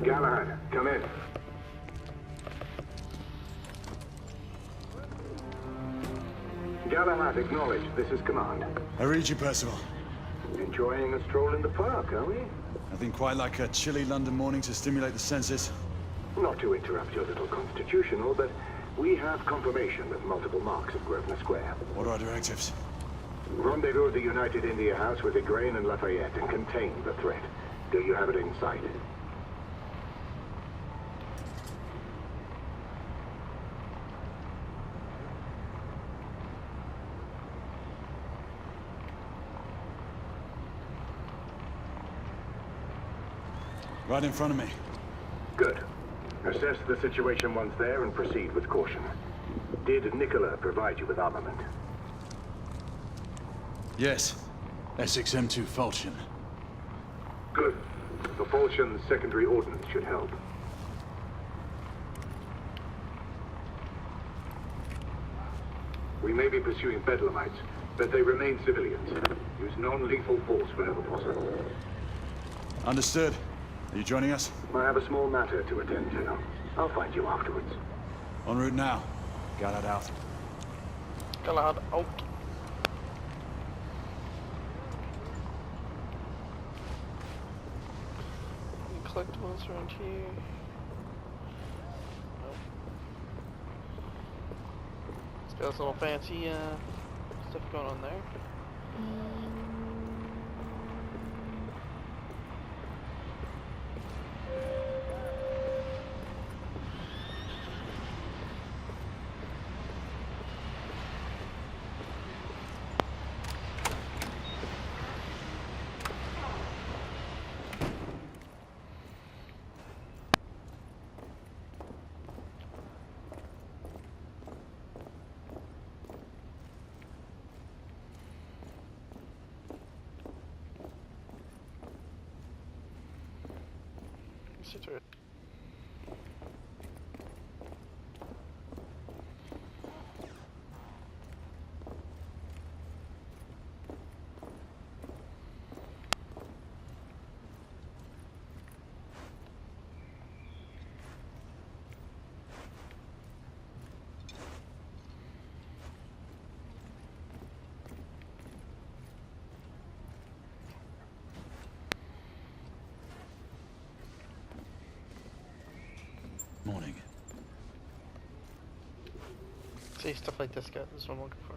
Galahad, come in. Galahad, acknowledge. This is command. I read you, Percival. Enjoying a stroll in the park, are we? Nothing quite like a chilly London morning to stimulate the senses. Not to interrupt your little constitutional, but we have confirmation of multiple marks of Grosvenor Square. What are our directives? Rendezvous at the United India House with Igraine and Lafayette and contain the threat. Do you have it in sight? Right in front of me. Good. Assess the situation once there and proceed with caution. Did Nicola provide you with armament? Yes. Essex M2 Falchion. Good. The Falchion's secondary ordnance should help. We may be pursuing Bedlamites, but they remain civilians. Use non-lethal force whenever possible. Understood. Are you joining us? I have a small matter to attend to. I'll find you afterwards. En route now. Galahad out. Galahad out. Collectibles around here. Nope. It's got some little fancy stuff going on there. Sit. Morning. See, stuff like this, guy. This is what I'm looking for.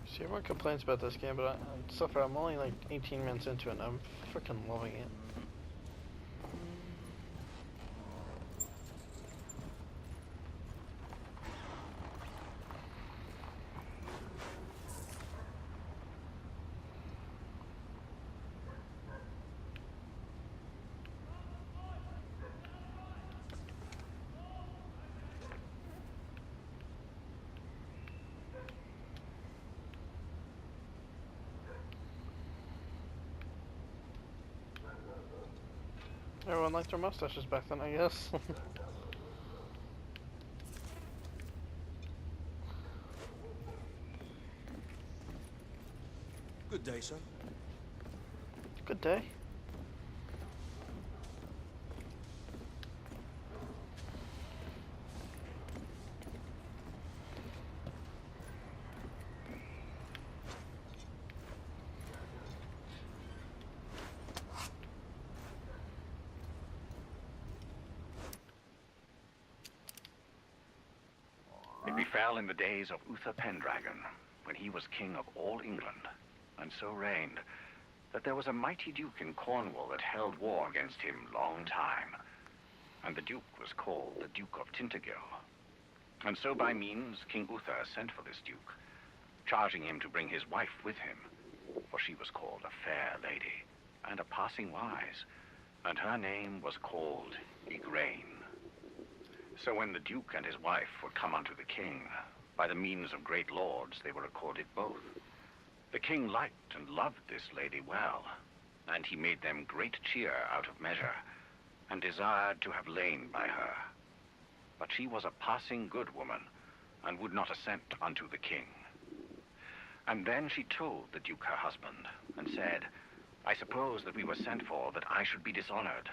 See, everyone complains about this game, but so far I'm only like 18 minutes into it and I'm freaking loving it. Everyone liked their mustaches back then, I guess. Good day, sir. Good day. It befell in the days of Uther Pendragon, when he was king of all England, and so reigned, that there was a mighty duke in Cornwall that held war against him long time, and the duke was called the Duke of Tintagel. And so by means King Uther sent for this duke, charging him to bring his wife with him, for she was called a fair lady, and a passing wise, and her name was called Igraine. So when the duke and his wife were come unto the king, by the means of great lords they were accorded both. The king liked and loved this lady well, and he made them great cheer out of measure, and desired to have lain by her. But she was a passing good woman, and would not assent unto the king. And then she told the duke her husband, and said, I suppose that we were sent for that I should be dishonored.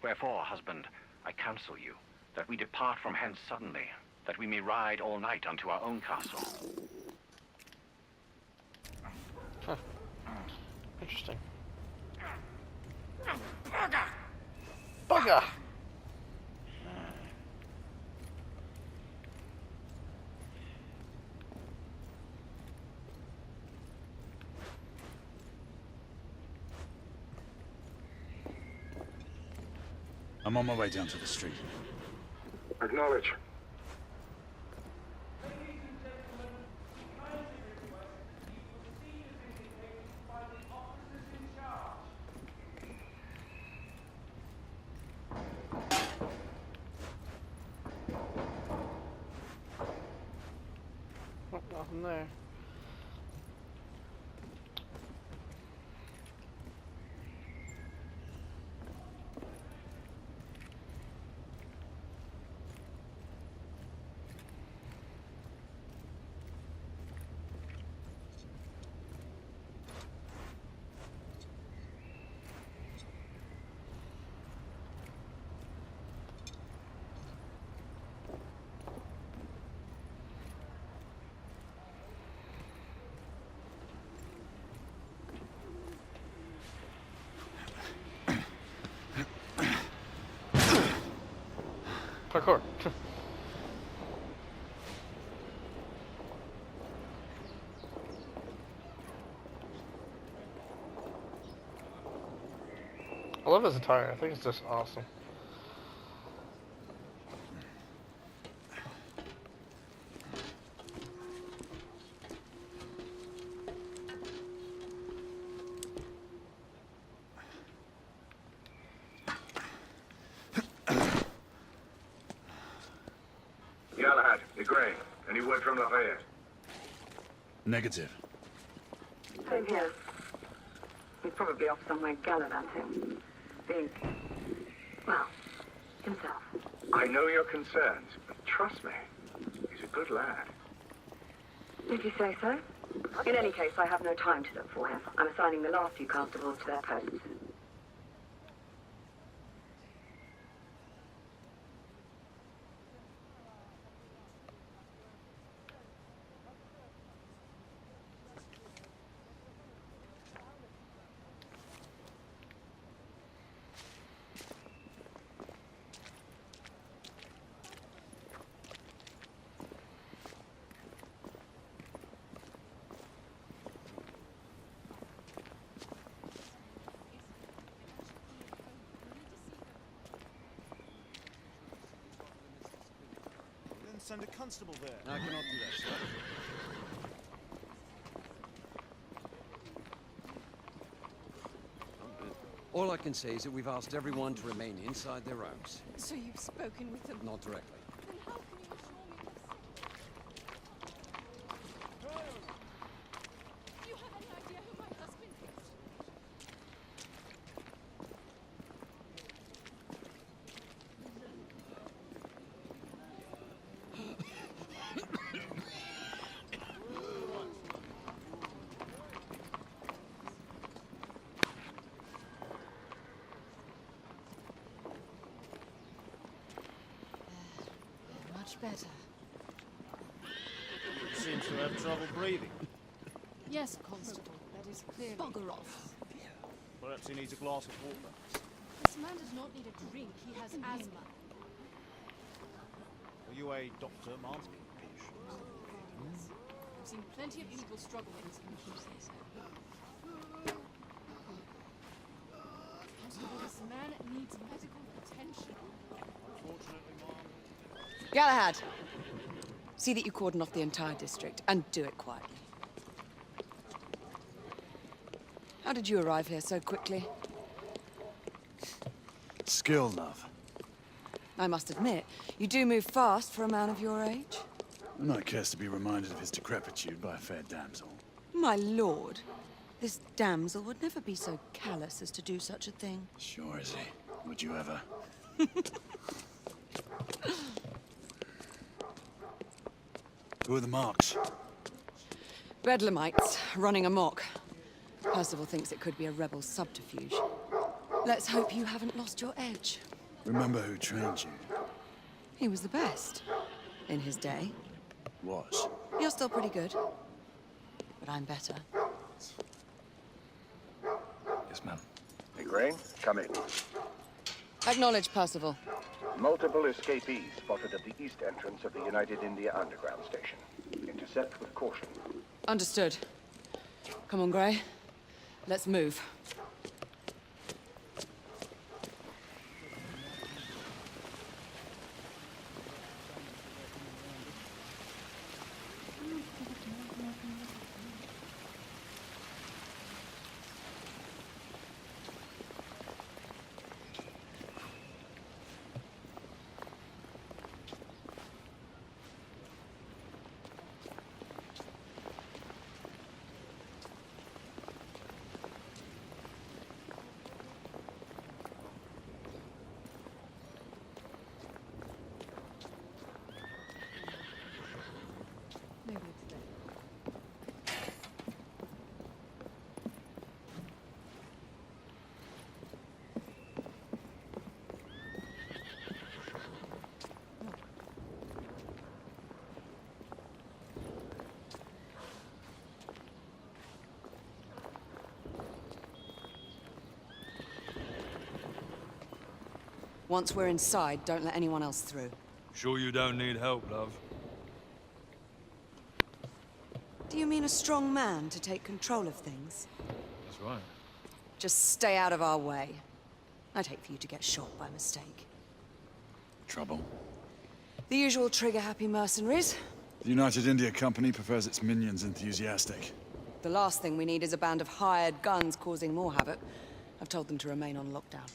Wherefore, husband, I counsel you, that we depart from hence suddenly, that we may ride all night unto our own castle. Huh. Interesting. Bugger! I'm on my way down to the street. Acknowledge. Oh, nothing there. Parkour. I love his attire. I think it's just awesome. Galahad, Igraine, any word from Lafayette? Negative. Same here. He's probably off somewhere gallivanting. Being, well, himself. I know your concerns, but trust me, he's a good lad. If you say so. In any case, I have no time to look for him. I'm assigning the last few constables to their posts. Then send a constable there. I cannot do that, sir. All I can say is that we've asked everyone to remain inside their homes. So you've spoken with them? Not directly. Then how can you assure me this? Do you have any idea who my husband is? Much better. Seems to have trouble breathing. Yes, Constable. That is clearly. Bugger off. Perhaps he needs a glass of water. This man does not need a drink. He has asthma. Are you a doctor, ma'am? I've seen plenty of people struggle with this condition. Constable, this man needs medical attention. Unfortunately, ma'am. Galahad! See that you cordon off the entire district, and do it quietly. How did you arrive here so quickly? Skill, love. I must admit, you do move fast for a man of your age. I'm not cares to be reminded of his decrepitude by a fair damsel. My lord, this damsel would never be so callous as to do such a thing. Sure is he. Would you ever? Who are the marks? Bedlamites, running amok. Percival thinks it could be a rebel subterfuge. Let's hope you haven't lost your edge. Remember who trained you? He was the best. In his day. Was. You're still pretty good. But I'm better. Yes, ma'am. Hey, Crane, come in. Acknowledge, Percival. Multiple escapees spotted at the east entrance of the United India Underground Station. Intercept with caution. Understood. Come on, Gray. Let's move. Once we're inside, don't let anyone else through. Sure you don't need help, love? Do you mean a strong man to take control of things? That's right. Just stay out of our way. I'd hate for you to get shot by mistake. Trouble? The usual trigger-happy mercenaries. The United India Company prefers its minions enthusiastic. The last thing we need is a band of hired guns causing more havoc. I've told them to remain on lockdown.